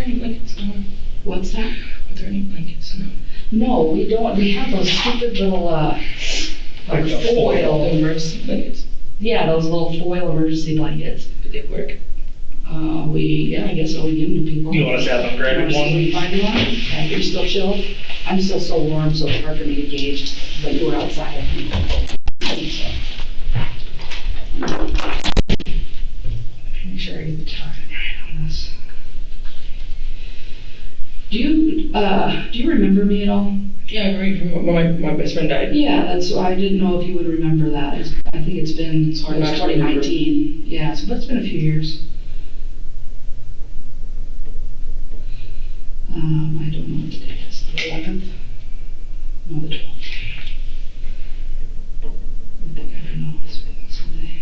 there any blankets? No. What's that? Are there any blankets? No. No, we don't. We have those stupid little, like foil emergency blankets. Yeah, those little foil emergency blankets. Did they work? I guess so. We give them to people. You want us to have them grab one? We find you one? Yeah, you're still chilled? I'm still so warm, so it's hard for me to gauge, but you were outside, I think. Make sure I get the time right on this. Do you remember me at all? Yeah, I remember my best friend died. Yeah, that's why I didn't know if you would remember that. I think it's been 2019. Yeah, so but it's been a few years. I don't know what the day is. The 11th? No, the 12th. I think I don't know. It's Sunday.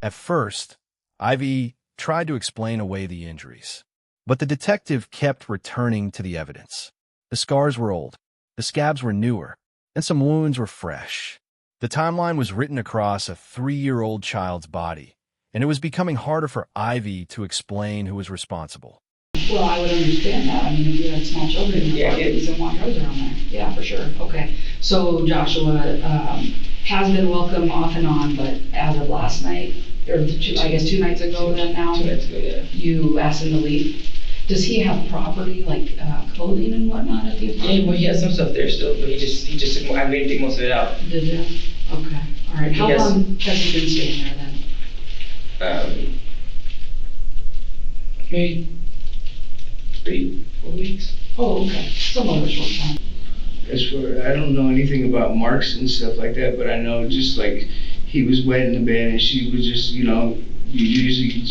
At first, Ivy tried to explain away the injuries, but the detective kept returning to the evidence. The scars were old, the scabs were newer, and some wounds were fresh. The timeline was written across a 3-year-old child's body, and it was becoming harder for Ivy to explain who was responsible. Well, I would understand that. I mean, if you had small children in your apartment, you don't want drugs around there. Yeah, for sure. Okay. So Joshua has been welcome off and on, but as of last night, or I guess 2 nights ago then now, 2 nights ago, yeah. You asked him to leave. Does he have property, like clothing and whatnot at the apartment? Yeah, well, he has some stuff there still, but he just I made him take most of it out. Did you? Okay. All right. How long has he been staying there then? Maybe 3-4 weeks. Oh, okay. Some other short time. As for, I don't know anything about marks and stuff like that, but I know just like he was wet in the bed and she was just, usually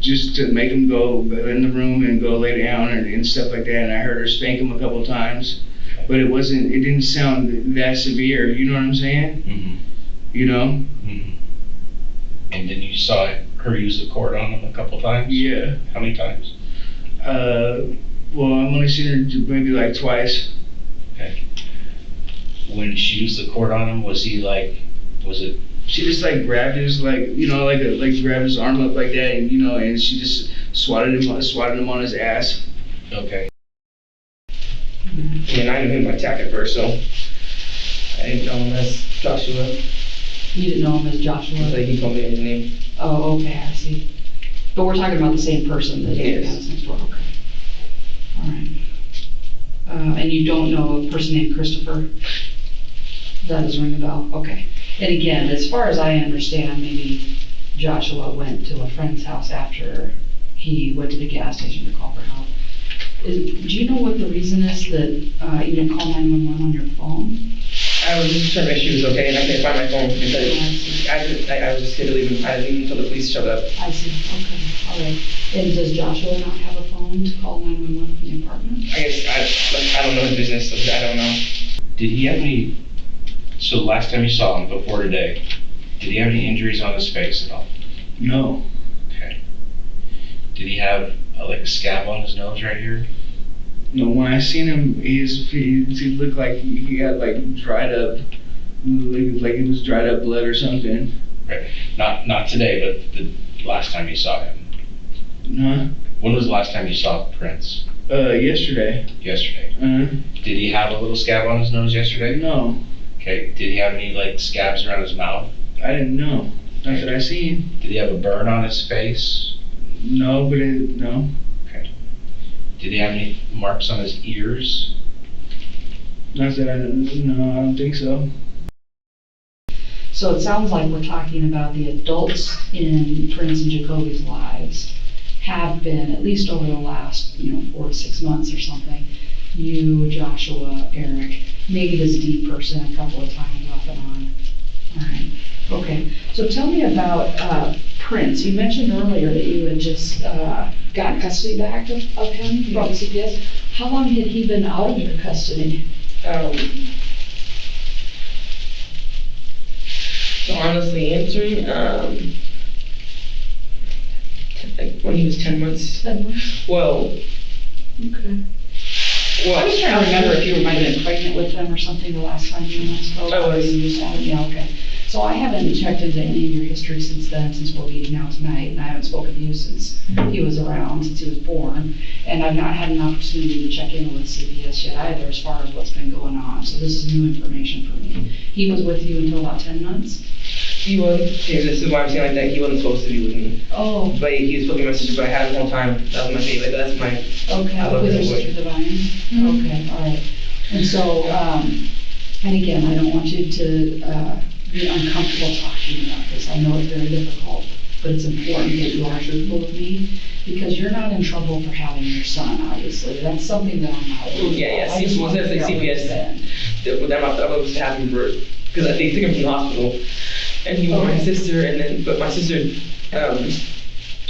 just to make him go in the room and go lay down and stuff like that. And I heard her spank him a couple of times, but it didn't sound that severe. You know what I'm saying? Mm-hmm. You know? Mm-hmm. And then you saw her use the cord on him a couple times? Yeah. How many times? Well, I'm only seen her maybe like twice. Okay. When she used the cord on him, was it? She just like grabbed his grabbed his arm up like that, and and she just swatted him on his ass. Okay. I mean, I knew him by attack at first, so I didn't know him as Joshua. You didn't know him as Joshua? Like he told me his name. Oh, okay, I see. But we're talking about the same person that is next door. Okay. All right. And you don't know a person named Christopher? That doesn't ring a bell? Okay. And again, as far as I understand, maybe Joshua went to a friend's house after he went to the gas station to call for help. Do you know what the reason is that you didn't call 911 on your phone? I was just trying to make sure he was okay, and I couldn't find my phone because I was just scared to leave him. I didn't leave him until the police showed up. I see. Okay. All right. And does Joshua not have a phone to call 911 from the apartment? I guess I don't know his business, so I don't know. Did he have any? So the last time you saw him before today, did he have any injuries on his face at all? No. Okay. Did he have a scab on his nose right here? No, when I seen him, he looked like he had dried up, like it was dried up blood or something. Right. Not today, but the last time you saw him. Huh? When was the last time you saw Prince? Yesterday. Yesterday. Did he have a little scab on his nose yesterday? No. Okay. Did he have any scabs around his mouth? I didn't know. Not that I seen. Did he have a burn on his face? No, no. Okay. Did he have any marks on his ears? Not that I don't think so. So it sounds like we're talking about the adults in Prince and Jacoby's lives have been, at least over the last 4 to 6 months or something, you, Joshua, Eric, maybe this D person a couple of times off and on. All right. Okay. So tell me about Prince. You mentioned earlier that you had just gotten custody back of him from CPS. How long had he been out of your custody? So honestly answering, when he was 10 months. 10 months? Well. Okay. Well, I was trying to remember if you might have been pregnant with him or something the last time you and I spoke. I was. Yeah, okay. So I haven't checked into any of your history since then, since we're meeting now tonight, and I haven't spoken to you since he was around, since he was born. And I've not had an opportunity to check in with CPS yet either, as far as what's been going on. So this is new information for me. He was with you until about 10 months? He was. Yeah, this is why I'm saying like that. He wasn't supposed to be with me. Oh. But he was supposed to be my sister, but I had him the whole time. That was my baby. Like, that's my... Okay, I love with that your boy. sister Divine? Okay, all right. And so, and again, I don't want you to be uncomfortable talking about this. I know it's very difficult, but it's important that you are truthful with me, because you're not in trouble for having your son, obviously. That's something that I'm not worried Yeah, about. I just want to figure out what it's been. With them, I thought it was happening for... Because they took him from the hospital. And he was my sister, and then... But my sister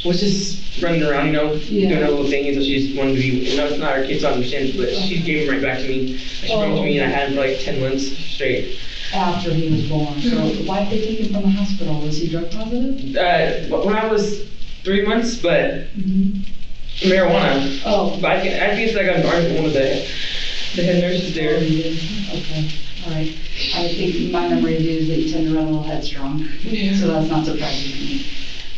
was just running around, doing her little thing, and so she just wanted to be... it's not our kid, so I understand, but she gave him right back to me. And she brought him to me, and I had him for like 10 months straight. After he was born. So why did they take him from the hospital? Was he drug positive? When I was 3 months, but marijuana. Oh. But I guess I got an argument with one of the head nurses there. Oh, you did? Okay, all right. I think my memory of you is that you tend to run a little headstrong, so that's not surprising to me.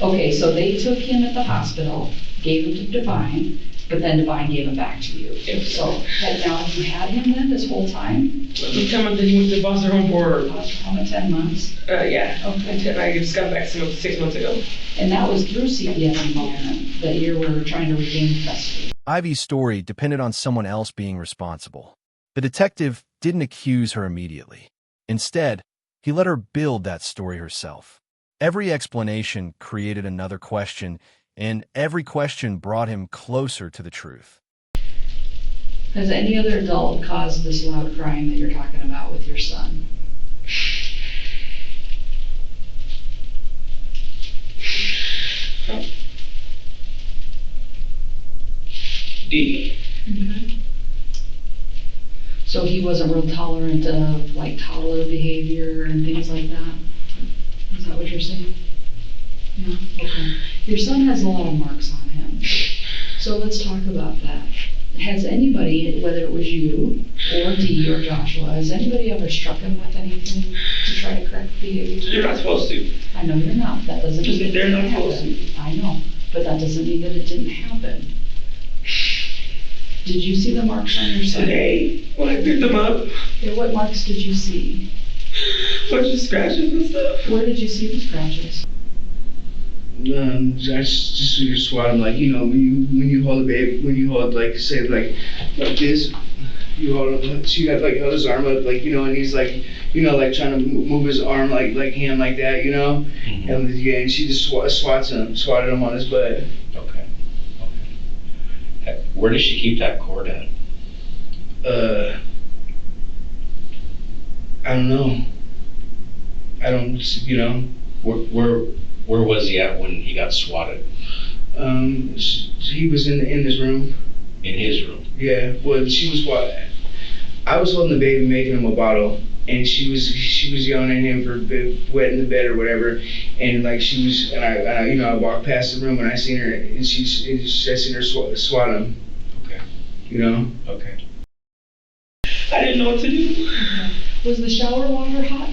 Okay, so they took him at the hospital, gave him to Divine, but then Divine gave him back to you. Yes. So, now have you had him then this whole time? The 10 months that he went to foster home for... Foster home at 10 months? Yeah. Okay. I just got back 6 months ago. And that was through CPS involvement that you were trying to regain custody? Ivy's story depended on someone else being responsible. The detective didn't accuse her immediately. Instead, he let her build that story herself. Every explanation created another question, and every question brought him closer to the truth. Has any other adult caused this loud crying that you're talking about with your son? D. Okay. So he wasn't real tolerant of like toddler behavior and things like that? Is that what you're saying? Yeah, okay. Your son has a lot of marks on him. So let's talk about that. Has anybody, whether it was you or Dee or Joshua, has anybody ever struck him with anything to try to correct behavior? You're not supposed to. I know you're not. That doesn't mean that They're it not didn't supposed happen. I know, but that doesn't mean that it didn't happen. Did you see the marks on your son? Today, when I picked them up, Yeah, what marks did you see? a bunch of scratches and stuff. Where did you see the scratches? Just you swat him, like, when you hold a baby, when you hold, like, say, like this, you hold him, she got, like, held his arm up, like, and he's, like, like, trying to move his arm, like hand like that, Mm-hmm. and she just swatted him on his butt. Okay. Where does she keep that cord at? I don't know. Where was he at when he got swatted? He was in his room. In his room? Yeah, well, she was I was holding the baby, making him a bottle, and she was yelling at him for wetting the bed or whatever, and like I walked past the room and I seen her, and I seen her swat him. Okay. Okay. I didn't know what to do. Okay. Was the shower water hot?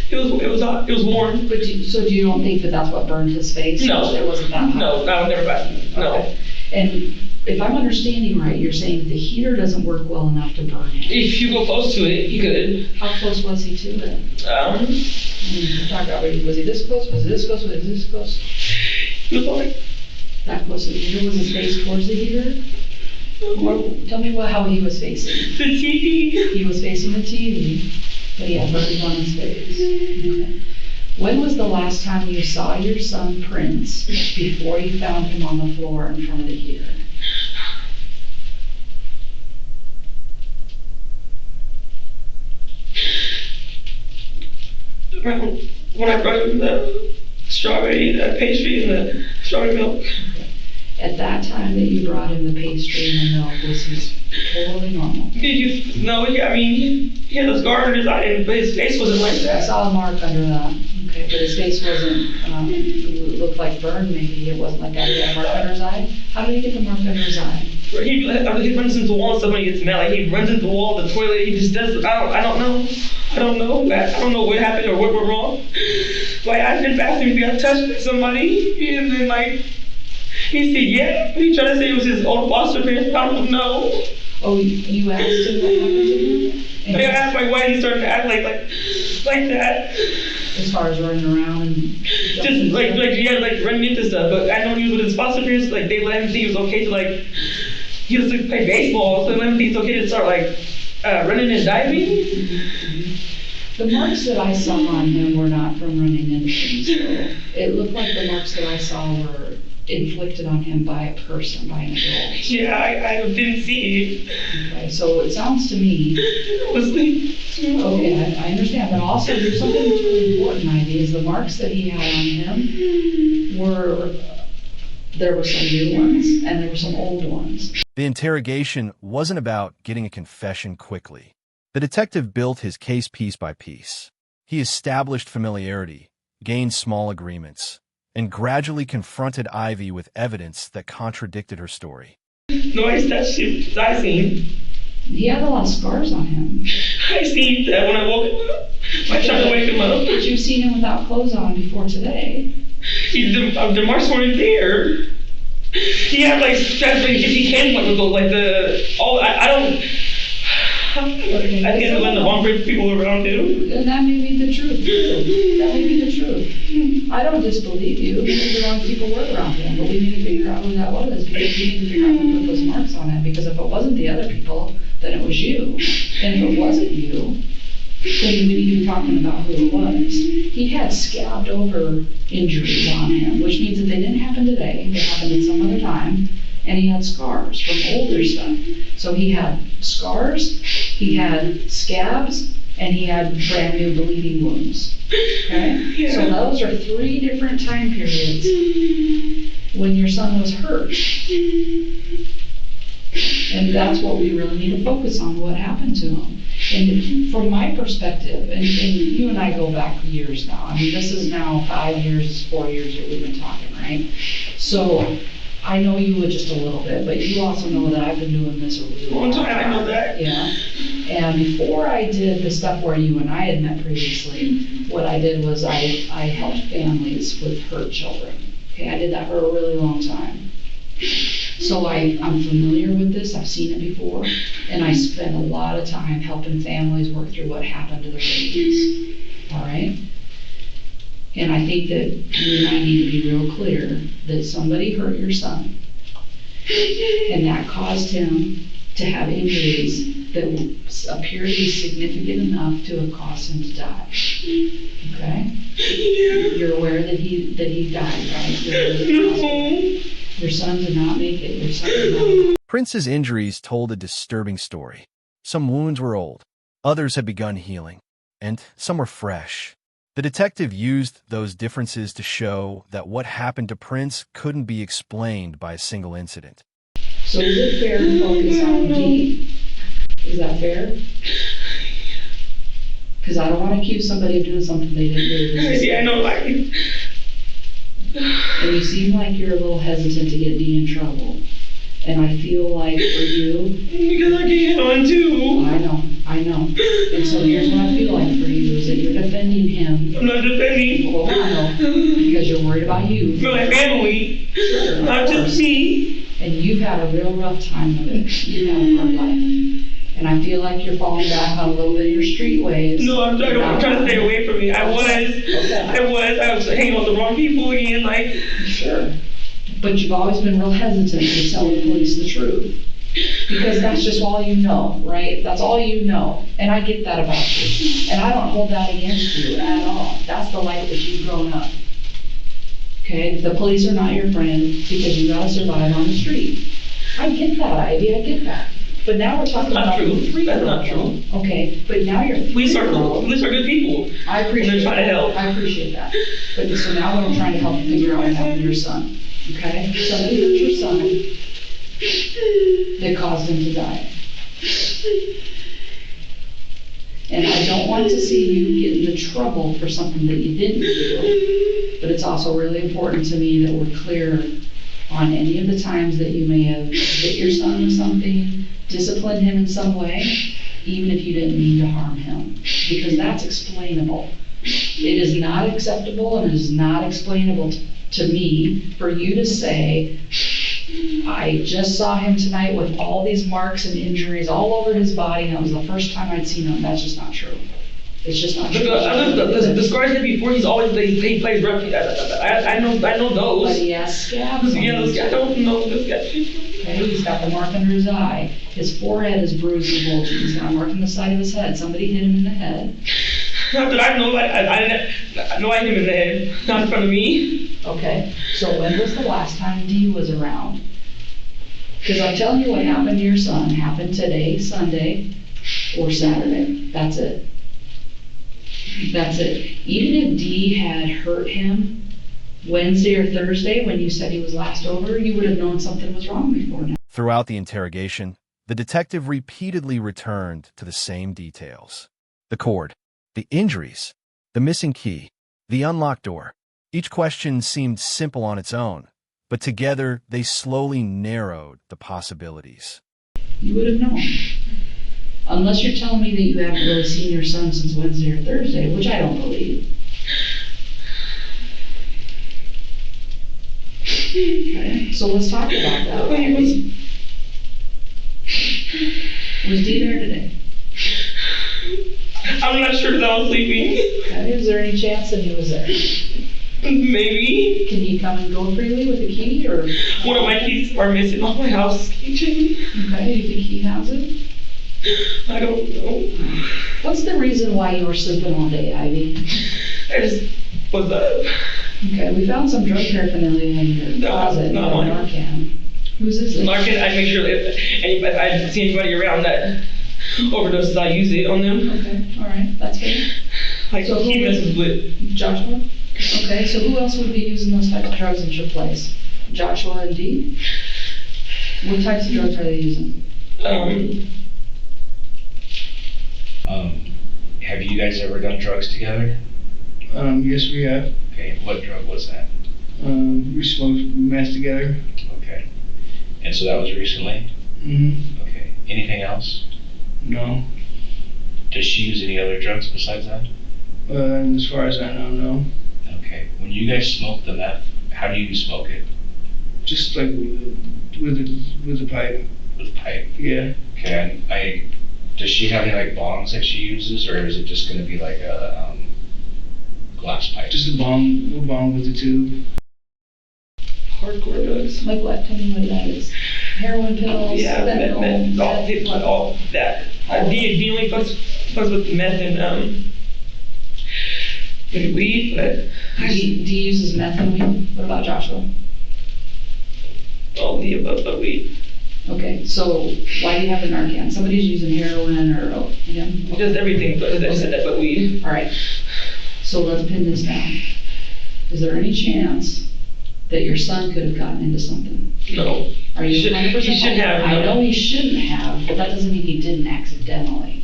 It was hot. It was warm. But so you don't think that that's what burned his face? No. It wasn't that hot? No, I would never buy it. No. Okay. And if I'm understanding right, you're saying that the heater doesn't work well enough to burn him. If you go close to it, you could. How close was he to it? We're talking about, was he this close? Was he this close? Was he this close? He was like, That close to the heater? Was his face towards the heater? Tell me how he was facing. the TV. He was facing the TV, but he had burns on his face. Okay. When was the last time you saw your son Prince before you found him on the floor in front of the heater? Around when I brought him the strawberry pastry and the strawberry milk. At that time that you brought him the pastry and the milk, was he totally normal? Did you know? I mean, he had a scar under his eye, but his face wasn't like I that. saw a mark under that. Okay, but his face wasn't, it looked like burn maybe. It wasn't like that. He had a mark under his eye. How did he get the mark under his eye? He runs into the wall and stuff when he gets mad. Like he runs into the wall, the toilet. He just does. I don't know. I don't know. I don't know what happened or what went wrong. Like, I didn't ask him if he got touched by somebody. And then, like, he said, yeah. He tried to say it was his old foster parents. I don't know. Oh, you asked him what happened to him? I asked, like, why he started to act like that. As far as running around and Just, like, running into stuff. But I know he was with his foster parents. Like, they let him think it was okay to, like, he used to play baseball. So they let him think it's okay to start, like, running and diving. The marks that I saw on him were not from running into things. So it looked like the marks that I saw were inflicted on him by a person, by an adult. Yeah, I didn't see it. Okay, so it sounds to me. It was like, okay, I understand, but also there's something that's really important, Ivy, is the marks that he had on him there were some new ones and there were some old ones. The interrogation wasn't about getting a confession quickly. The detective built his case piece by piece. He established familiarity, gained small agreements, and gradually confronted Ivy with evidence that contradicted her story. no, that shit I seen. He had a lot of scars on him. I seen that when I woke him up. I tried to wake him up. But you've seen him without clothes on before today. The marks weren't there. He had like straps, like he came like I don't. I guess when the wrong people around too. And that may be the truth too. That may be the truth. I don't disbelieve you. Maybe the wrong people were around him, but we need to figure out who that was, because we need to figure out who put those marks on him. Because if it wasn't the other people, then it was you. And if it wasn't you, then we need to be talking about who it was. He had scabbed over injuries on him, which means that they didn't happen today. They happened at some other time. And he had scars from older stuff. So he had scars, he had scabs, and he had brand new bleeding wounds. Okay? Yeah. So those are 3 different time periods when your son was hurt. And that's what we really need to focus on, what happened to him. And from my perspective, and you and I go back years now. I mean, this is now 5 years, 4 years that we've been talking, right? So I know you just a little bit, but you also know that I've been doing this a really long time. I know that. Yeah. And before I did the stuff where you and I had met previously, what I did was I helped families with hurt children. Okay, I did that for a really long time. So I'm familiar with this, I've seen it before, and I spend a lot of time helping families work through what happened to their babies. All right? And I think that you and I need to be real clear that somebody hurt your son, and that caused him to have injuries that appear to be significant enough to have caused him to die. Okay? You're aware that he died, right? Your son did not make it. Your son did not. Prince's injuries told a disturbing story. Some wounds were old, others had begun healing, and some were fresh. The detective used those differences to show that what happened to Prince couldn't be explained by a single incident. So is it fair to focus on D? Is that fair? Because I don't want to accuse somebody of doing something they didn't do. Yeah, I know, like. And you seem like you're a little hesitant to get D in trouble. And I feel like for you... Because I get on too. I know. And so here's what I feel like for you, is that you're defending him. I'm not defending. Well, I know. Because you're worried about you. For my family. Sure, not just me. And you've had a real rough time of it. You've had a hard life. And I feel like you're falling back on a little bit of your street ways. No, I'm trying to stay away from it. I was hanging with the wrong people again, like. Sure. But you've always been real hesitant to tell the police the truth. Because that's just all you know, right? That's all you know. And I get that about you. And I don't hold that against you at all. That's the life that you've grown up. Okay? The police are not your friend because you gotta survive on the street. I get that, Ivy, I get that. But now we're talking about true. the 3-year-old. That's not true. Okay, but now you're 3-year-old. Police are good people. I appreciate they're trying to help. I appreciate that. But so now we're trying to help you figure out what happened to your son. Okay? Somebody hurt your son that caused him to die. And I don't want to see you get into trouble for something that you didn't do. But it's also really important to me that we're clear on any of the times that you may have hit your son with something, disciplined him in some way, even if you didn't mean to harm him, because that's explainable. It is not acceptable and it is not explainable to me for you to say, I just saw him tonight with all these marks and injuries all over his body, and it was the first time I'd seen him. That's just not true. It's just not true. The scars that before, he plays rough. I know those. But he has scabs. Yeah, I don't know this guy. Okay, he's got the mark under his eye. His forehead is bruised and bulging. He's got a mark on the side of his head. Somebody hit him in the head. Not that I know. I know I hit him in the head. Not in front of me. Okay, so when was the last time Dee was around? Because I'm telling you what happened to your son happened today, Sunday, or Saturday. That's it. That's it. Even if Dee had hurt him Wednesday or Thursday when you said he was last over, you would have known something was wrong before now. Throughout the interrogation, the detective repeatedly returned to the same details. The cord, the injuries, the missing key, the unlocked door. Each question seemed simple on its own, but together they slowly narrowed the possibilities. You would have known. Unless you're telling me that you haven't really seen your son since Wednesday or Thursday, which I don't believe. Okay, so let's talk about that. Was Dee there today? I'm not sure that I was sleeping. Okay, is there any chance that he was there? Maybe. Can he come and go freely with a key, or? One of my keys are missing off my house keychain. Okay, do you think he has it? I don't know. What's the reason why you were sleeping all day, Ivy? I just was up. Okay, we found some drug paraphernalia in your closet. Not mine. Narcan. Whose is it? Narcan, I make sure that if I see anybody around that overdoses, I use it on them. Okay, all right, that's good. Like, so he messes with Joshua? Okay, so who else would be using those types of drugs in your place? Joshua and Dee? What types of drugs are they using? Have you guys ever done drugs together? Yes, we have. Okay, what drug was that? We smoked meth together. Okay. And so that was recently? Mm-hmm. Okay. Anything else? No. Does she use any other drugs besides that? As far as I know, no. Okay. When you guys smoke the meth, how do you smoke it? Just like with a pipe. With a pipe? Yeah. Okay. Does she have any like bongs that she uses, or is it just going to be like a glass pipe? Just a bong with a tube. hardcore drugs. Like what? Tell me what that is. Heroin pills, Yeah, fentanyl, all that. Dee only fucks with meth and maybe weed, but Dee uses meth and weed. What about Joshua? all the above but weed. Okay, so why do you have the Narcan? Somebody's using heroin or He does everything, but I just said that but weed. All right. So let's pin this down. Is there any chance that your son could have gotten into something? No. Are you 100% He shouldn't have. I know he shouldn't have, but that doesn't mean he didn't accidentally.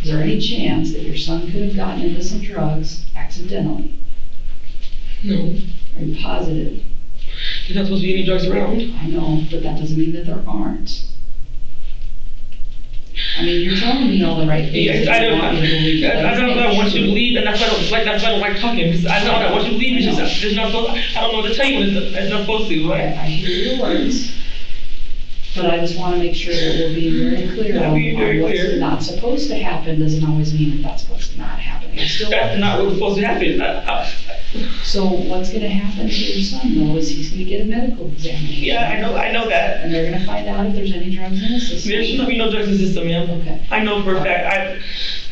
Is there any chance that your son could have gotten into some drugs accidentally? No. Are you positive? There's not supposed to be any drugs around. I know, but that doesn't mean that there aren't. I mean, you're telling me all the right things. Yes, I know. I want you to believe, and that's why I don't like talking. Because I know I want you to believe. It's just there's not supposed. I don't know what to tell you. It's not supposed to. Right? I hear your words, but I just want to make sure that we're being very clear on what's not supposed to happen. Doesn't always mean that that's what's not happening. That's not what's supposed to happen. So what's going to happen to your son though is he's going to get a medical examination. Yeah, I know that. And they're going to find out if there's any drugs in his system. There should not be no drugs in the system, ma'am. Okay. I know for a fact.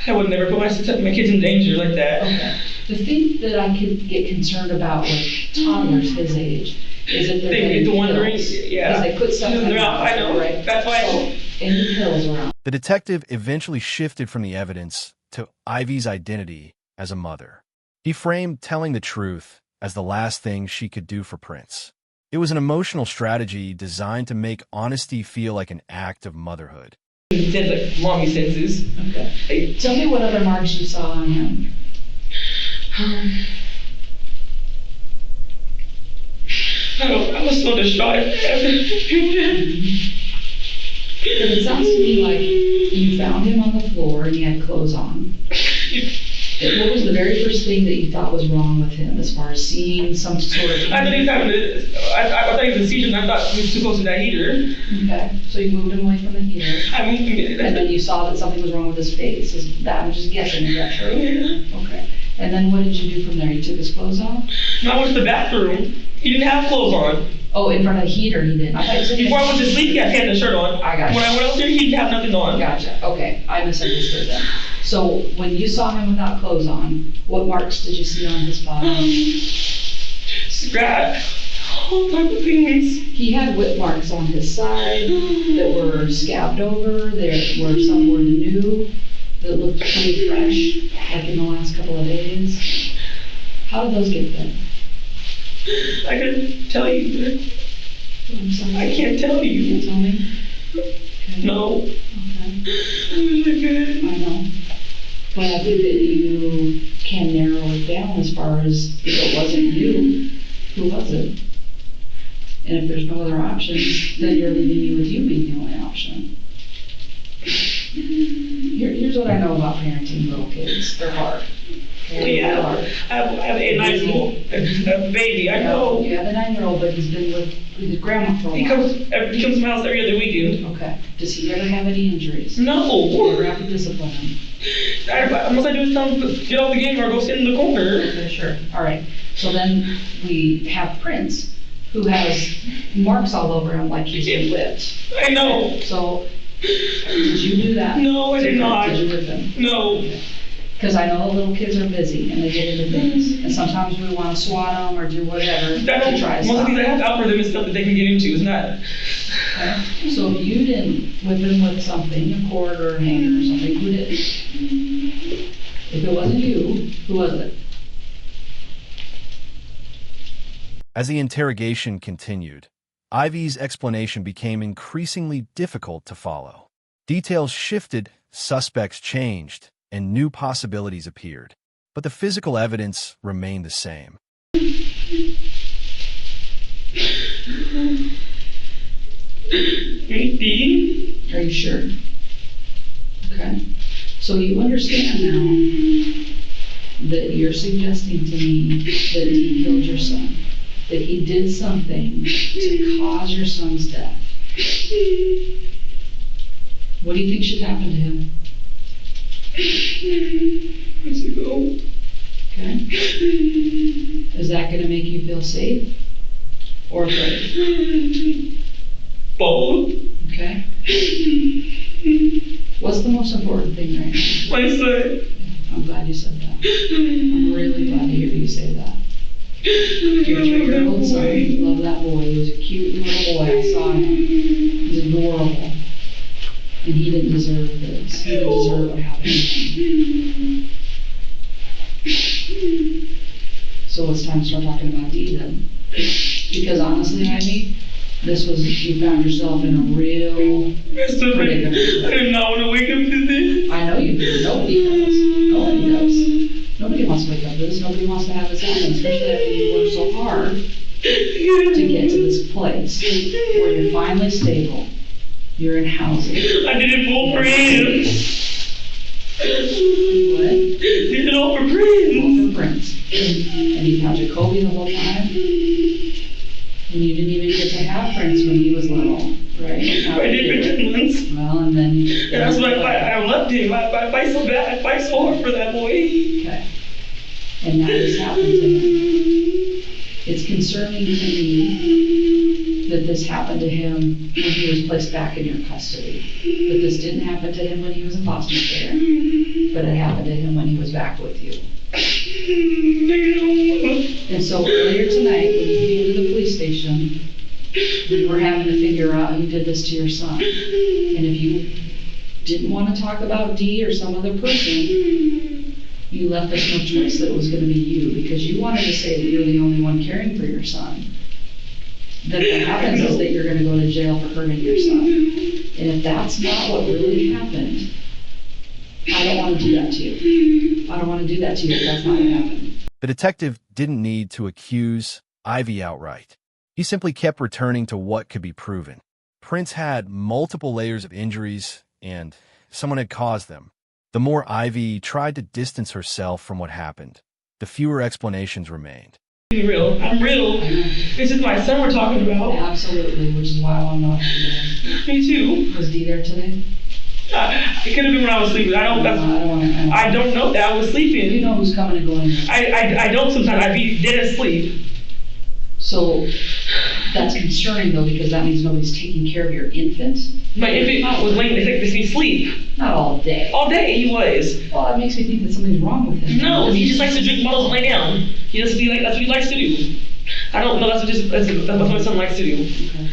I would never put my kids in danger like that. Okay. The thing that I could get concerned about with toddlers his age is that they're getting It's wondering, pills. yeah. Because they put stuff in their mouth. I know. Right? That's why. So, any pills around. The detective eventually shifted from the evidence to Ivy's identity as a mother. He framed telling the truth as the last thing she could do for Prince. It was an emotional strategy designed to make honesty feel like an act of motherhood. He said like mommy senses. Okay. Tell me what other marks you saw on him. I was so distraught. But it sounds to me like you found him on the floor and he had clothes on. What was the very first thing that you thought was wrong with him as far as seeing some sort of... I thought he was having I thought he was a seizure, and I thought he was too close to that heater. Okay, so you moved him away from the heater. I moved him. And then you saw that something was wrong with his face. Is that, I'm just guessing, is that true? Yeah. Okay. And then what did you do from there? You took his clothes off? No, I went to the bathroom. He didn't have clothes on. Oh, in front of the heater he didn't. I thought you said Before I went to sleep, he had pants and shirt on. I got you. When I went out there, he didn't have nothing on. Gotcha. Okay, I misunderstood then. So when you saw him without clothes on, what marks did you see on his body? Scratch. All type of things. He had whip marks on his side that were scabbed over. There were some were new that looked pretty fresh, like in the last couple of days. How did those get there? I couldn't tell you. I'm sorry. I can't tell You you. can't tell me? Okay. No. Okay. I wish I could. I know. But I think that you can narrow it down as far as if it wasn't you, who was it? And if there's no other options, then you're leaving me with you being the only option. Here's what I know about parenting little kids. They're hard. Yeah, I have a 9-year-old, a baby. I know. You have a 9-year-old, but he's been with his grandma for a while. He comes to my house every other weekend. Okay. Does he ever have any injuries? No. Do you ever have to discipline him? Most I do is tell him to get off the game or go sit in the corner. Okay, sure. All right. So then we have Prince, who has marks all over him like he's been whipped. I know. So did you do that? No, I did not. Did you whip him? No. Because I know little kids are busy and they get into things. And sometimes we want to swat them or do whatever to try to Most of stop these I them. have out for them is stuff that they can get into. It's not. Okay. So if you didn't whip him with something, a cord or a hanger or something, who did? If it wasn't you, who was it? As the interrogation continued, Ivy's explanation became increasingly difficult to follow. Details shifted, suspects changed, and new possibilities appeared. But the physical evidence remained the same. Maybe. Are you sure? Okay. So you understand now that you're suggesting to me that he killed your son, that he did something to cause your son's death. What do you think should happen to him? I should go. Okay. Is that going to make you feel safe or afraid? Both. Okay. What's the most important thing right now? My son. I'm glad you said that. I'm really glad to hear you say that. You're your old son. Love that boy. He was a cute little boy. I saw him. He's adorable. And he didn't deserve this. He didn't deserve what happened to him. So it's time to start talking about Dee then. Because honestly, Ivy, you found yourself in a real predicament. I did not want to wake up to this. I know you do. Nobody does. Nobody does. Nobody wants to wake up to this. Nobody wants to have this happen, especially after you worked so hard to get to this place where you're finally stable. You're in housing. I did it all for him. What? Did it all for friends. All for friends. And you had Jacoby the whole time? And you didn't even get to have friends when he was little, right? I did for 10 months. Well, and then... And that's why I loved him. I fight so bad. I fight so hard for that boy. Okay. And now this happened to him. It's concerning to me that this happened to him when he was placed back in your custody. That this didn't happen to him when he was in foster care, but it happened to him when he was back with you. And so earlier tonight, when you came to the police station, we were having to figure out who did this to your son. And if you didn't want to talk about Dee or some other person, you left us no choice that it was going to be you, because you wanted to say that you're the only one caring for your son. That what happens is that you're going to go to jail for hurting your son. And if that's not what really happened, I don't want to do that to you. I don't want to do that to you if that's not what happened. The detective didn't need to accuse Ivy outright. He simply kept returning to what could be proven. Prince had multiple layers of injuries, and someone had caused them. The more Ivy tried to distance herself from what happened, the fewer explanations remained. I'm real. I'm real. This is my son we're talking about. Absolutely, which is why I'm not today. Me too. Was Dee there today? It could have been when I was sleeping. I don't know that I was sleeping. You know who's coming and going. I don't sometimes. I'd be dead asleep. So that's concerning though, because that means nobody's taking care of your infant. My infant was laying to sleep. Not all day. All day he was. Well, that makes me think that something's wrong with him. No, he just likes to drink bottles and lay down. He doesn't be like that's what he likes to do. I don't know. That's what my son likes to do. Okay.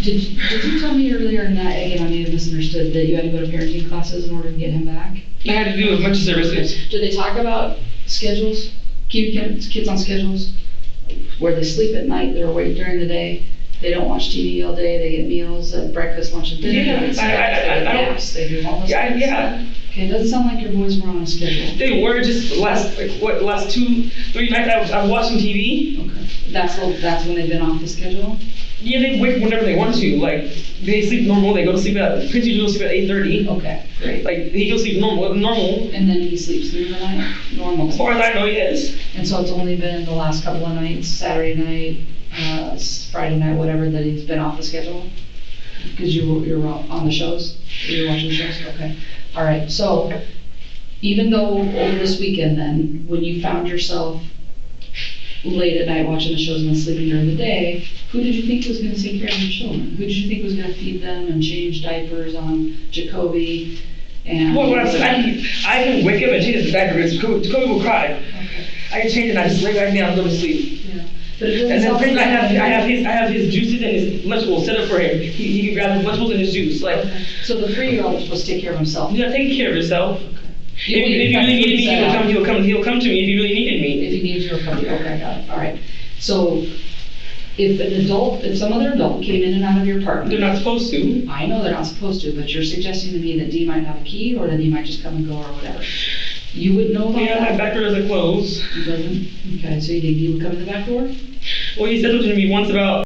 Did you tell me earlier, and again I may have misunderstood, that you had to go to parenting classes in order to get him back? I had to do a bunch of services. Did they talk about schedules? Keeping kids on schedules? Where they sleep at night, they're awake during the day, they don't watch TV all day, they get meals at breakfast, lunch, and dinner. Yeah, they get naps, they do all those things. Yeah. Okay, it doesn't sound like your boys were on a schedule. They were just last 2-3 nights I was watching TV. Okay. That's when they've been off the schedule? Yeah, they wake whenever they want to. Like, they sleep normal. They go to sleep at, Prince usually goes to sleep at 8:30. Okay, great. Like, he goes to sleep normal. And then he sleeps through the night? Normal. As far as I know, yes. And so it's only been the last couple of nights, Saturday night, Friday night, whatever, that he's been off the schedule? Because you're on the shows? You're watching the shows? Okay. All right. So even though over this weekend then, when you found yourself late at night watching the shows and then sleeping during the day, who did you think was going to take care of your children? Who did you think was going to feed them and change diapers on Jacoby? And Well, what I'm saying, I can wake up and change the diaper because Jacoby will cry. Okay. I can change it and I just lay back down and go to sleep. Yeah. But it doesn't And then sound Prince, like I have his juices and his Lunchables set up for him. He can grab his Lunchables and his juice. Like, Okay. So the 3-year-old is supposed to take care of himself. you gotta take care of yourself. Okay. If you really needed me, he'll come to me if he really needed me. If he needs you, he'll come to you. Okay, got it. All right. So if some other adult came in and out of your apartment. They're not supposed to. I know they're not supposed to, but you're suggesting to me that Dee might have a key or that he might just come and go or whatever. You would know about Yeah, my that? back door doesn't close. He doesn't? Okay, so you think Dee would come in the back door? Well, he said something to me once about